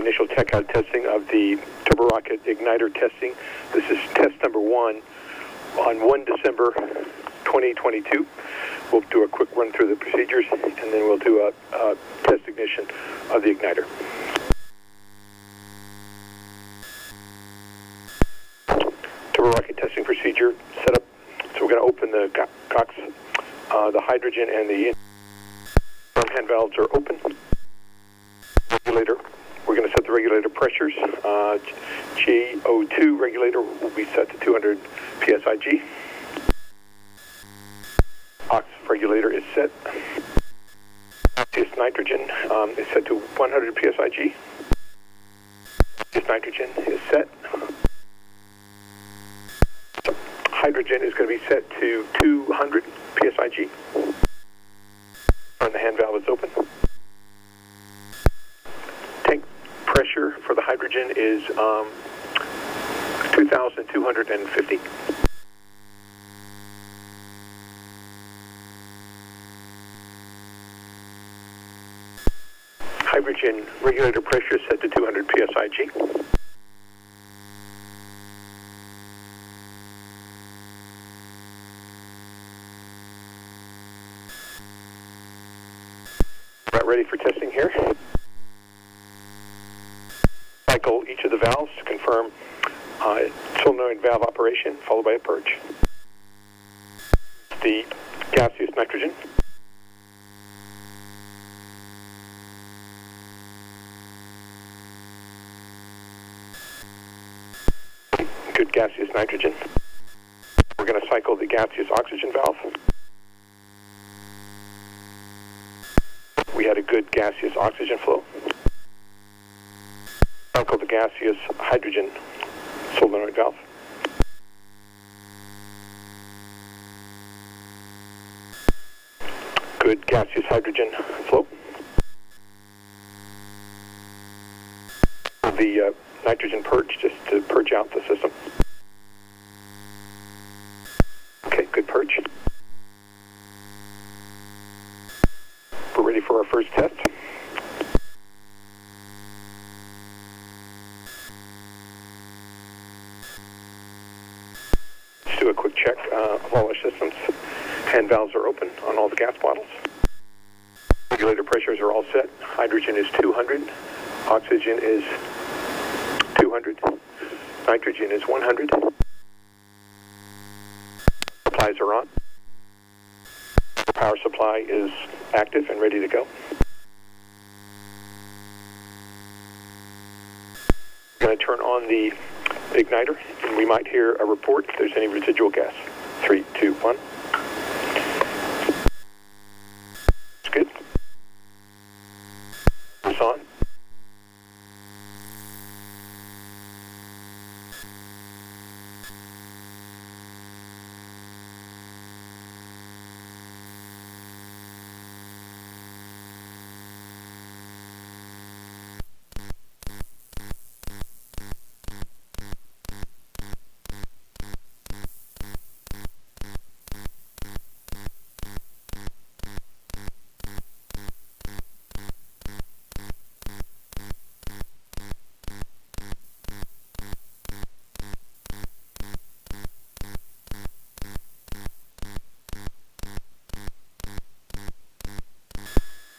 initial checkout testing of the turbo rocket igniter testing. This is test number 1 on 1 December 2022. We'll do a quick run through the procedures, and then we'll do a test ignition of the igniter. Turbo rocket testing procedure setup. So we're going to open the cocks. The hydrogen and the hand valves are open. Regulator. We're going to set the regulator pressures. GO2 regulator will be set to 200 psig. Ox regulator is set. Gaseous nitrogen is set to 100 psig. Gaseous nitrogen is set. Hydrogen is going to be set to 200 psig. And the hand valve is open. Tank pressure for the hydrogen is 2,250. Hydrogen regulator pressure is set to 200 psig. About ready for testing here. Cycle each of the valves to confirm solenoid valve operation, followed by a purge. The gaseous nitrogen. Good gaseous nitrogen. We're going to cycle the gaseous oxygen valve. We had a good gaseous oxygen flow. Cycle the gaseous hydrogen solenoid valve. Good gaseous hydrogen flow. The nitrogen purge, just to purge out the system. Okay, good purge. We're ready for our first test. Let's do a quick check of all our systems. Hand valves are open on all the gas bottles. Regulator pressures are all set. Hydrogen is 200. Oxygen is 200. Nitrogen is 100. Supplies are on. The power supply is active and ready to go. We're going to turn on the igniter, and we might hear a report if there's any residual gas. 3, 2, 1. It's good. It's on.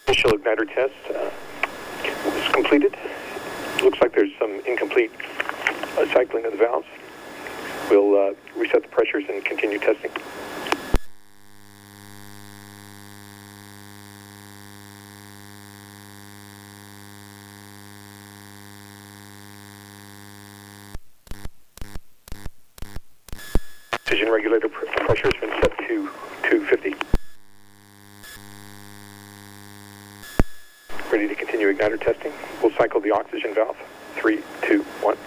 Initial igniter test is completed. Looks like there's some incomplete cycling of the valves. We'll reset the pressures and continue testing. Oxygen regulator pressure has been set to 250. Ready to continue igniter testing. We'll cycle the oxygen valve. 3, 2, 1.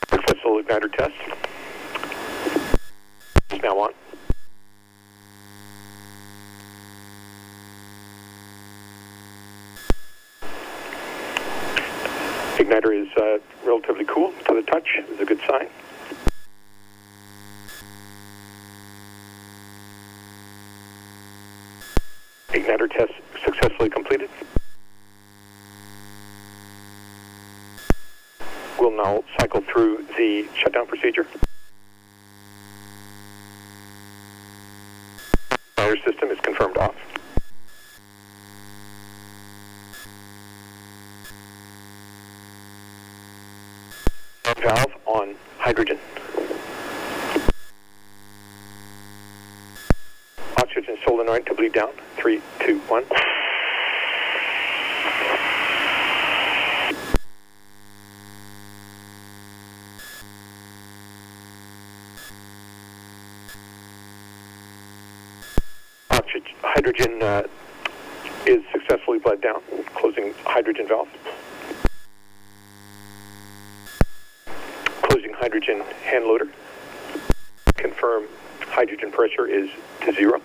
Successful igniter test. Is now on. Is now Igniter is relatively cool to the touch. It's a good sign. Igniter test successfully completed. We'll now cycle through the shutdown procedure. Fire system is confirmed off. Valve on hydrogen. Oxygen solenoid to bleed down. 3, 2, 1. Hydrogen is successfully bled down. Closing hydrogen valve. Closing hydrogen hand loader. Confirm hydrogen pressure is to 0.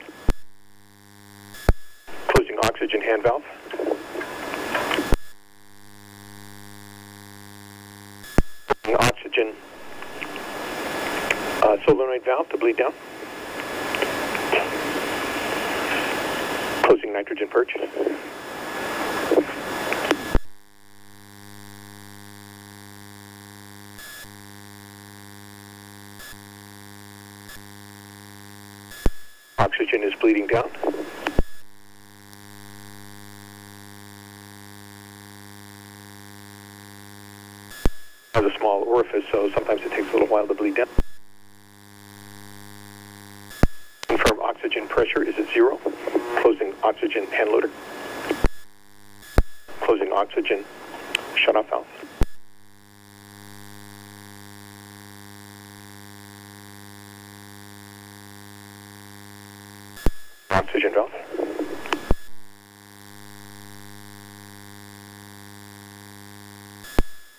Closing oxygen hand valve. Oxygen solenoid valve to bleed down. Closing nitrogen purge. Oxygen is bleeding down. Has a small orifice, so sometimes it takes a little while to bleed down. Confirm oxygen pressure is at 0. Closing oxygen hand loader. Closing oxygen shutoff valve. Oxygen valve.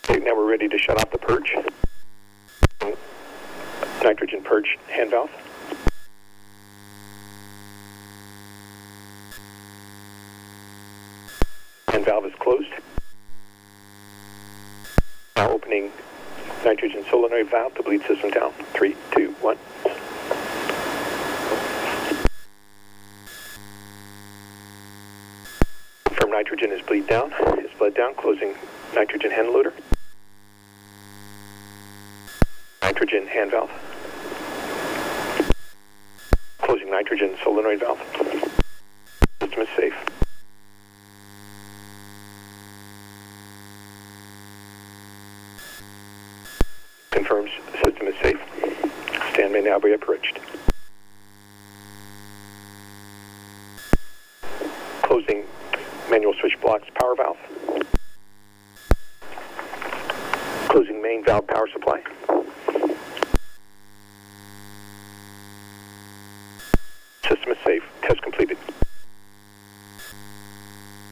Okay, now we're ready to shut off the purge. Nitrogen purge hand valve. Hand valve is closed. Now opening nitrogen solenoid valve to bleed system down. 3, 2, 1. Confirm nitrogen is bled down. Closing nitrogen hand loader. Nitrogen hand valve. Closing nitrogen solenoid valve. System is safe. Confirms system is safe. Stand may now be approached. Closing manual switch blocks power valve. Closing main valve power supply. System is safe. Test completed.